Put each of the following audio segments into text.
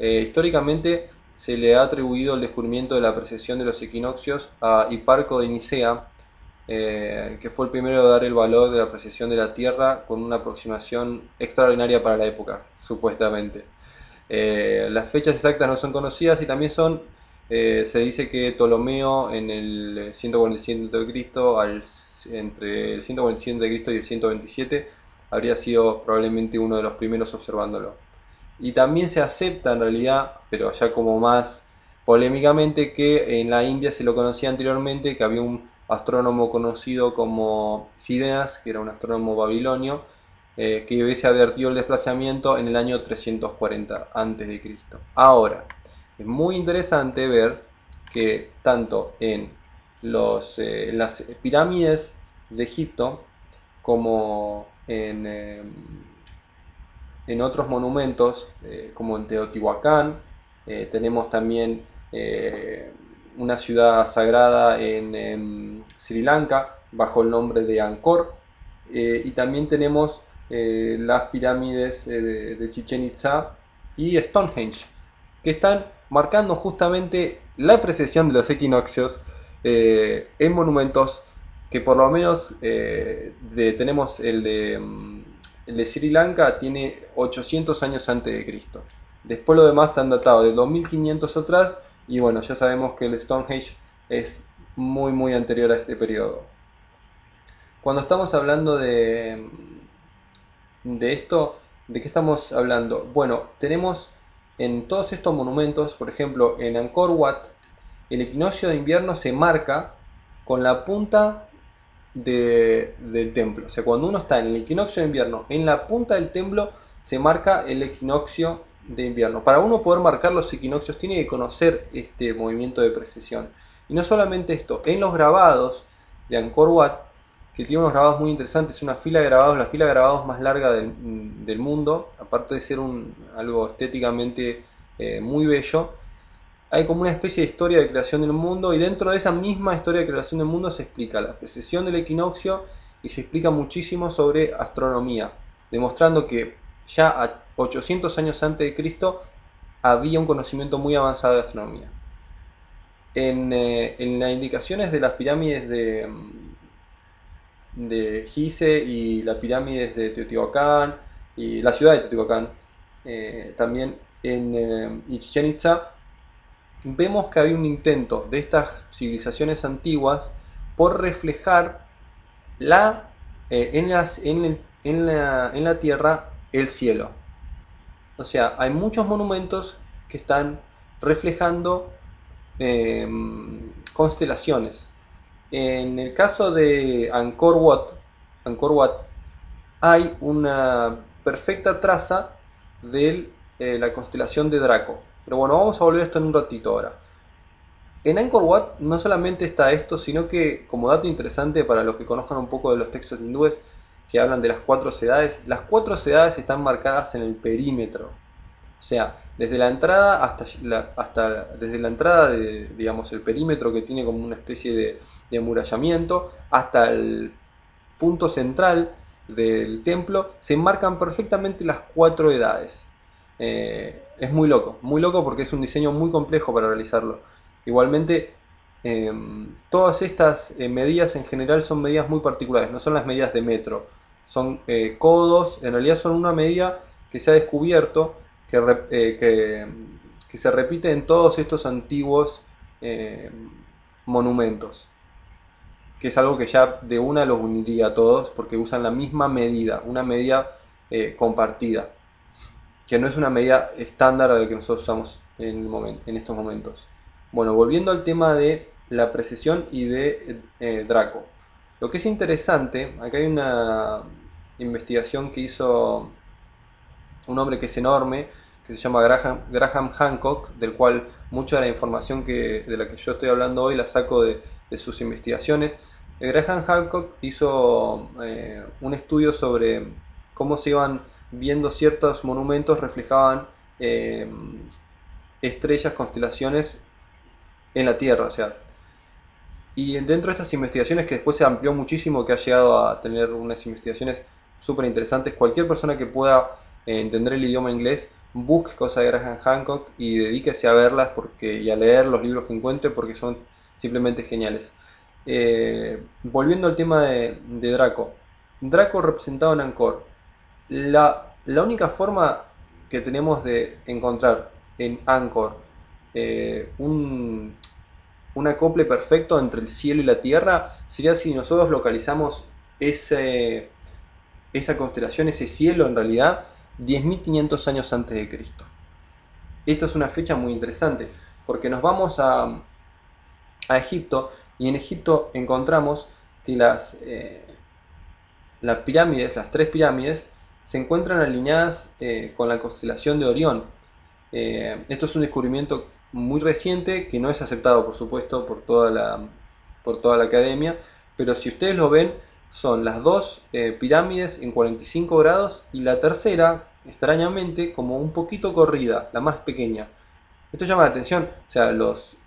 Históricamente se le ha atribuido el descubrimiento de la precesión de los equinoccios a Hiparco de Nicea, que fue el primero de dar el valor de la precesión de la Tierra con una aproximación extraordinaria para la época, supuestamente. Las fechas exactas no son conocidas y también se dice que Ptolomeo en el 147 a.C., entre el 147 a.C. y el 127, habría sido probablemente uno de los primeros observándolo. Y también se acepta en realidad, pero ya como más polémicamente, que en la India se lo conocía anteriormente, que había un astrónomo conocido como Sidenas, que era un astrónomo babilonio, que hubiese advertido el desplazamiento en el año 340 a.C. Ahora, es muy interesante ver que tanto en las pirámides de Egipto como en otros monumentos, como en Teotihuacán, tenemos también una ciudad sagrada en Sri Lanka bajo el nombre de Angkor, y también tenemos las pirámides de Chichen Itza y Stonehenge, que están marcando justamente la precesión de los equinoccios en monumentos que por lo menos tenemos el de Sri Lanka tiene 800 años antes de Cristo. Después lo demás están datados de 2500 atrás y bueno, ya sabemos que el Stonehenge es muy anterior a este periodo. Cuando estamos hablando de esto, ¿de qué estamos hablando? Bueno, tenemos en todos estos monumentos, por ejemplo, en Angkor Wat, el equinoccio de invierno se marca con la punta del templo. O sea, cuando uno está en el equinoccio de invierno, en la punta del templo se marca el equinoccio de invierno. Para uno poder marcar los equinoccios tiene que conocer este movimiento de precesión. Y no solamente esto, en los grabados de Angkor Wat, que tiene unos grabados muy interesantes, una fila de grabados, la fila de grabados más larga del mundo, aparte de ser algo estéticamente muy bello, hay como una especie de historia de creación del mundo y dentro de esa misma historia de creación del mundo se explica la precesión del equinoccio y se explica muchísimo sobre astronomía, demostrando que ya a 800 años antes de Cristo había un conocimiento muy avanzado de astronomía. En las indicaciones de las pirámides de Gizeh y las pirámides de Teotihuacán y la ciudad de Teotihuacán, también en Chichen Itza, vemos que había un intento de estas civilizaciones antiguas por reflejar en la tierra el cielo. O sea, hay muchos monumentos que están reflejando eh, constelaciones. En el caso de Angkor Wat hay una perfecta traza de la constelación de Draco. Pero bueno, vamos a volver a esto en un ratito ahora. En Angkor Wat no solamente está esto, sino que como dato interesante para los que conozcan un poco de los textos hindúes que hablan de las cuatro sedades están marcadas en el perímetro. O sea, desde la entrada desde la entrada de, digamos, el perímetro que tiene como una especie de amurallamiento hasta el punto central del templo se marcan perfectamente las cuatro edades. Es muy loco porque es un diseño muy complejo para realizarlo. Igualmente, todas estas medidas en general son medidas muy particulares, no son las medidas de metro, son codos, en realidad son una medida que se ha descubierto que se repite en todos estos antiguos eh, monumentos, que es algo que ya de una los uniría a todos porque usan la misma medida, una medida compartida, que no es una medida estándar a la que nosotros usamos en estos momentos. Bueno, volviendo al tema de la precesión y de Draco. Lo que es interesante, acá hay una investigación que hizo un hombre que es enorme, que se llama Graham Hancock, del cual mucha de la información de la que yo estoy hablando hoy la saco de sus investigaciones. Graham Hancock hizo un estudio sobre cómo se iban viendo ciertos monumentos reflejaban estrellas, constelaciones en la Tierra, o sea, y dentro de estas investigaciones que después se amplió muchísimo, que ha llegado a tener unas investigaciones súper interesantes, cualquier persona que pueda entender el idioma inglés busque cosas de Graham Hancock y dedíquese a verlas y a leer los libros que encuentre porque son simplemente geniales. Volviendo al tema de Draco. Draco representado en Angkor. La única forma que tenemos de encontrar en Angkor un acople perfecto entre el cielo y la tierra sería si nosotros localizamos esa constelación, ese cielo en realidad, 10.500 años antes de Cristo. Esta es una fecha muy interesante porque nos vamos a Egipto y en Egipto encontramos que las pirámides, las tres pirámides, se encuentran alineadas con la constelación de Orión. Esto es un descubrimiento muy reciente que no es aceptado, por supuesto, por toda la academia, pero si ustedes lo ven, son las dos pirámides en 45 grados y la tercera, extrañamente, como un poquito corrida, la más pequeña. Esto llama la atención, o sea, los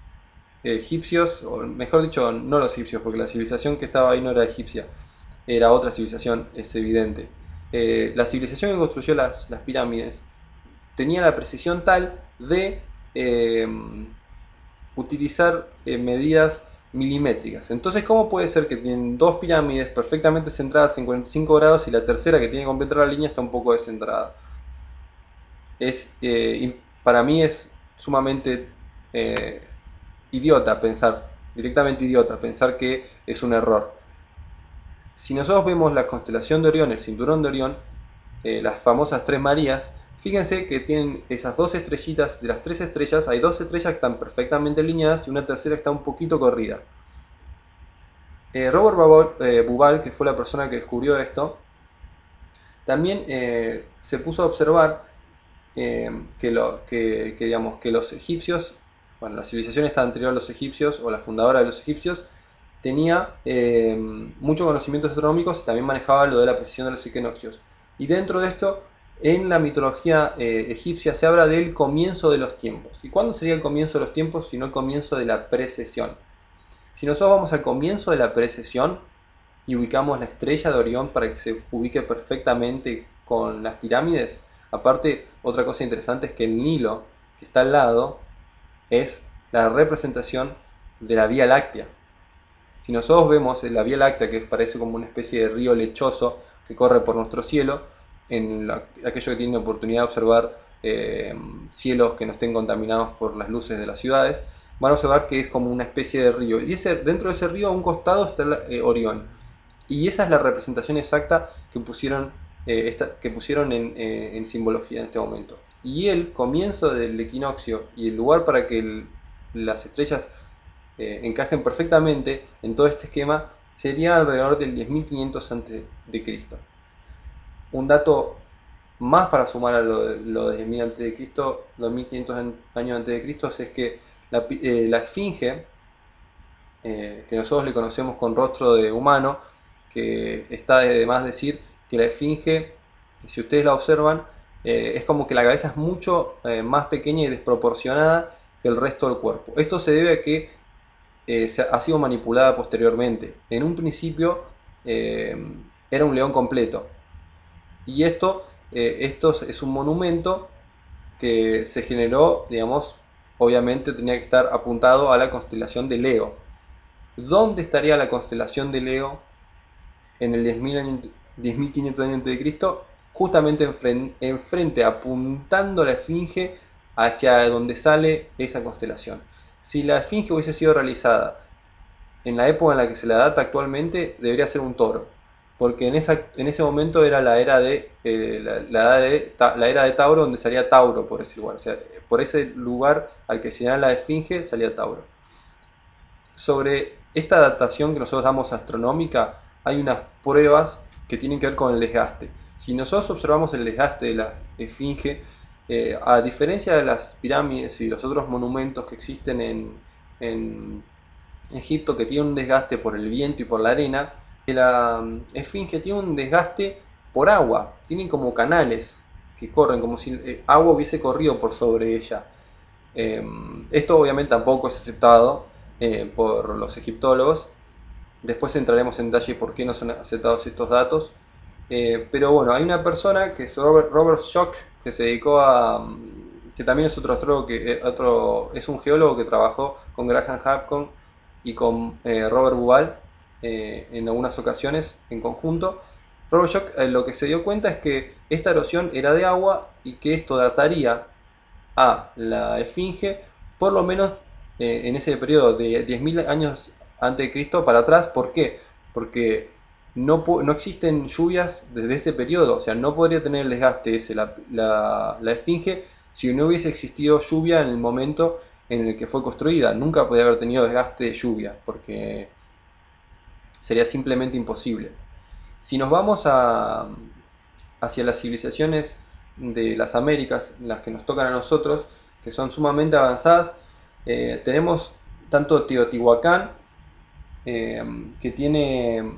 egipcios, o mejor dicho, no los egipcios, porque la civilización que estaba ahí no era egipcia, era otra civilización, es evidente. La civilización que construyó las pirámides tenía la precisión tal de utilizar medidas milimétricas. Entonces, ¿cómo puede ser que tienen dos pirámides perfectamente centradas en 45 grados y la tercera que tiene que completar la línea está un poco descentrada? Para mí es sumamente idiota pensar, directamente idiota, pensar que es un error. Si nosotros vemos la constelación de Orión, el cinturón de Orión, las famosas Tres Marías, fíjense que tienen esas dos estrellitas, de las tres estrellas, hay dos estrellas que están perfectamente alineadas y una tercera que está un poquito corrida. Robert Bauval, que fue la persona que descubrió esto, también se puso a observar digamos, que los egipcios, bueno, la civilización esta anterior a los egipcios, o la fundadora de los egipcios, tenía muchos conocimientos astronómicos y también manejaba lo de la precisión de los equinoccios. Y dentro de esto, en la mitología egipcia se habla del comienzo de los tiempos. ¿Y cuándo sería el comienzo de los tiempos sino el comienzo de la precesión? Si nosotros vamos al comienzo de la precesión y ubicamos la estrella de Orión para que se ubique perfectamente con las pirámides, aparte otra cosa interesante es que el Nilo, que está al lado, es la representación de la Vía Láctea. Si nosotros vemos la Vía Láctea, que parece como una especie de río lechoso que corre por nuestro cielo, aquellos que tienen la oportunidad de observar cielos que no estén contaminados por las luces de las ciudades, van a observar que es como una especie de río. Y dentro de ese río, a un costado, está Orión. Y esa es la representación exacta que pusieron, en simbología en este momento. Y el comienzo del equinoccio y el lugar para que las estrellas encajen perfectamente en todo este esquema sería alrededor del 10.500 a.C. Un dato más para sumar a lo de 10.000 a.C., 2.500 años antes de Cristo, es que la esfinge, que nosotros le conocemos con rostro de humano, que está de más decir que la esfinge, si ustedes la observan, es como que la cabeza es mucho más pequeña y desproporcionada que el resto del cuerpo. Esto se debe a que ha sido manipulada posteriormente. En un principio era un león completo. Y esto es un monumento que se generó, digamos, obviamente tenía que estar apuntado a la constelación de Leo. ¿Dónde estaría la constelación de Leo en el 10.500 años de Cristo? Justamente enfrente, apuntando la esfinge hacia donde sale esa constelación. Si la esfinge hubiese sido realizada en la época en la que se la data actualmente, debería ser un toro, porque en ese momento era la era de la era de Tauro, donde salía Tauro por ese lugar. O sea, por ese lugar al que se da la esfinge salía Tauro. Sobre esta datación que nosotros damos astronómica, hay unas pruebas que tienen que ver con el desgaste. Si nosotros observamos el desgaste de la esfinge, a diferencia de las pirámides y los otros monumentos que existen en Egipto, que tienen un desgaste por el viento y por la arena, la esfinge tiene un desgaste por agua. Tienen como canales que corren, como si agua hubiese corrido por sobre ella. Esto obviamente tampoco es aceptado por los egiptólogos. Después entraremos en detalle por qué no son aceptados estos datos. Pero bueno, hay una persona que es Robert Schoch, que se dedicó a, que también es otro astrólogo, es un geólogo que trabajó con Graham Hancock y con Robert Bauval en algunas ocasiones en conjunto. Robert Schoch lo que se dio cuenta es que esta erosión era de agua y que esto dataría a la Esfinge por lo menos en ese periodo de 10.000 años antes de Cristo para atrás. ¿Por qué? Porque no existen lluvias desde ese periodo, o sea, no podría tener el desgaste ese, la Esfinge, si no hubiese existido lluvia en el momento en el que fue construida. Nunca podría haber tenido desgaste de lluvia, porque sería simplemente imposible. Si nos vamos hacia las civilizaciones de las Américas, las que nos tocan a nosotros, que son sumamente avanzadas, tenemos tanto Teotihuacán, que tiene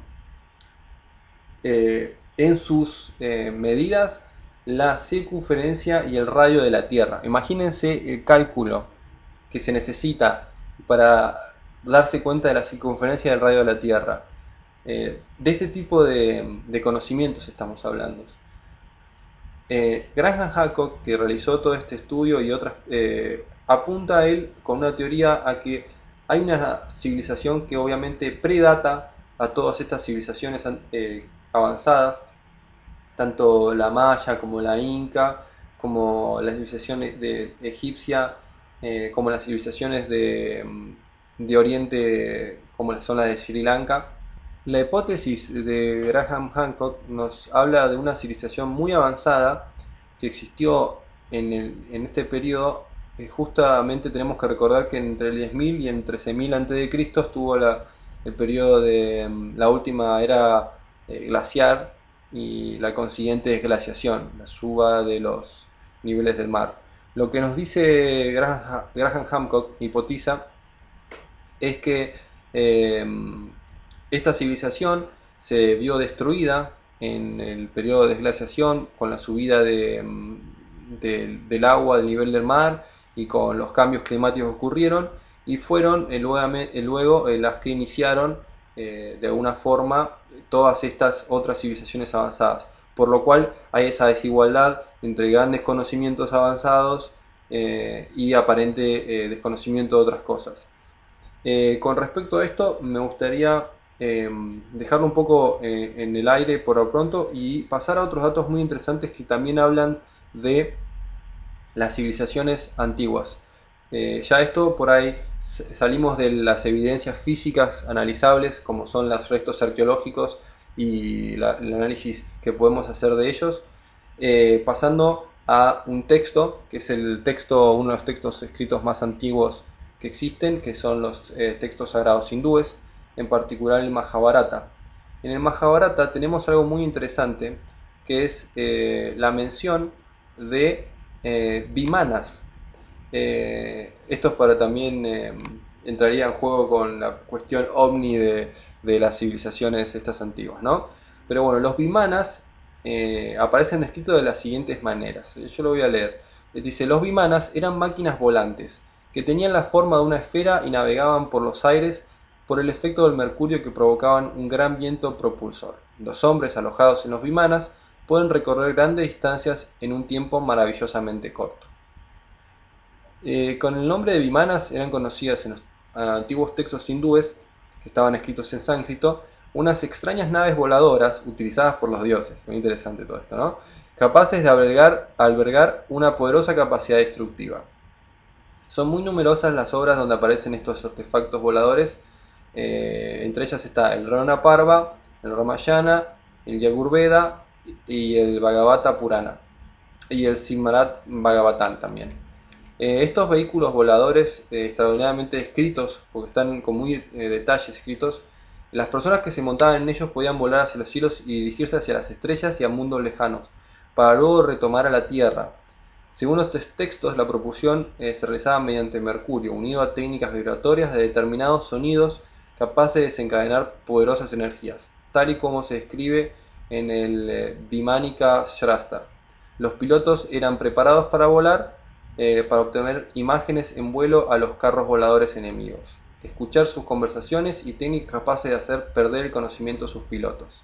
en sus medidas la circunferencia y el radio de la Tierra. Imagínense el cálculo que se necesita para darse cuenta de la circunferencia y el radio de la Tierra. De este tipo de conocimientos estamos hablando. Graham Hancock, que realizó todo este estudio y otras, apunta a él con una teoría a que hay una civilización que obviamente predata a todas estas civilizaciones avanzadas, tanto la maya como la inca, como las civilizaciones de egipcia, como las civilizaciones de Oriente, como son las de Sri Lanka. La hipótesis de Graham Hancock nos habla de una civilización muy avanzada que existió en este periodo. Justamente tenemos que recordar que entre el 10.000 y el 13.000 a.C. estuvo el periodo de la última era glaciar y la consiguiente desglaciación, la suba de los niveles del mar. Lo que nos dice Graham Hancock, hipotiza, es que esta civilización se vio destruida en el periodo de desglaciación con la subida del agua del nivel del mar y con los cambios climáticos que ocurrieron, y fueron luego las que iniciaron de alguna forma todas estas otras civilizaciones avanzadas, por lo cual hay esa desigualdad entre grandes conocimientos avanzados y aparente desconocimiento de otras cosas. Con respecto a esto, me gustaría dejarlo un poco en el aire por lo pronto y pasar a otros datos muy interesantes que también hablan de las civilizaciones antiguas. Ya esto por ahí salimos de las evidencias físicas analizables, como son los restos arqueológicos y el análisis que podemos hacer de ellos, pasando a un texto, que es uno de los textos escritos más antiguos que existen, que son los textos sagrados hindúes, en particular el Mahabharata. En el Mahabharata tenemos algo muy interesante, que es la mención de vimanas. Esto es para también entraría en juego con la cuestión ovni de las civilizaciones estas antiguas, ¿no? Pero bueno, los vimanas aparecen descritos de las siguientes maneras. Yo lo voy a leer. Dice: los vimanas eran máquinas volantes que tenían la forma de una esfera y navegaban por los aires por el efecto del mercurio, que provocaban un gran viento propulsor. Los hombres alojados en los vimanas pueden recorrer grandes distancias en un tiempo maravillosamente corto. Con el nombre de vimanas eran conocidas en los antiguos textos hindúes, que estaban escritos en sánscrito, unas extrañas naves voladoras utilizadas por los dioses. Muy interesante todo esto, ¿no? Capaces de albergar una poderosa capacidad destructiva. Son muy numerosas las obras donde aparecen estos artefactos voladores. Entre ellas está el Rana Parva, el Ramayana, el Yajurveda y el Bhagavata Purana, y el Srimad Bhagavatam también. Estos vehículos voladores extraordinariamente escritos, porque están con muy detalles escritos, las personas que se montaban en ellos podían volar hacia los cielos y dirigirse hacia las estrellas y a mundos lejanos, para luego retomar a la Tierra. Según estos textos, la propulsión se realizaba mediante mercurio, unido a técnicas vibratorias de determinados sonidos capaces de desencadenar poderosas energías, tal y como se describe en el Vimanika Shastra. Los pilotos eran preparados para volar, para obtener imágenes en vuelo a los carros voladores enemigos, escuchar sus conversaciones y técnicas capaces de hacer perder el conocimiento a sus pilotos.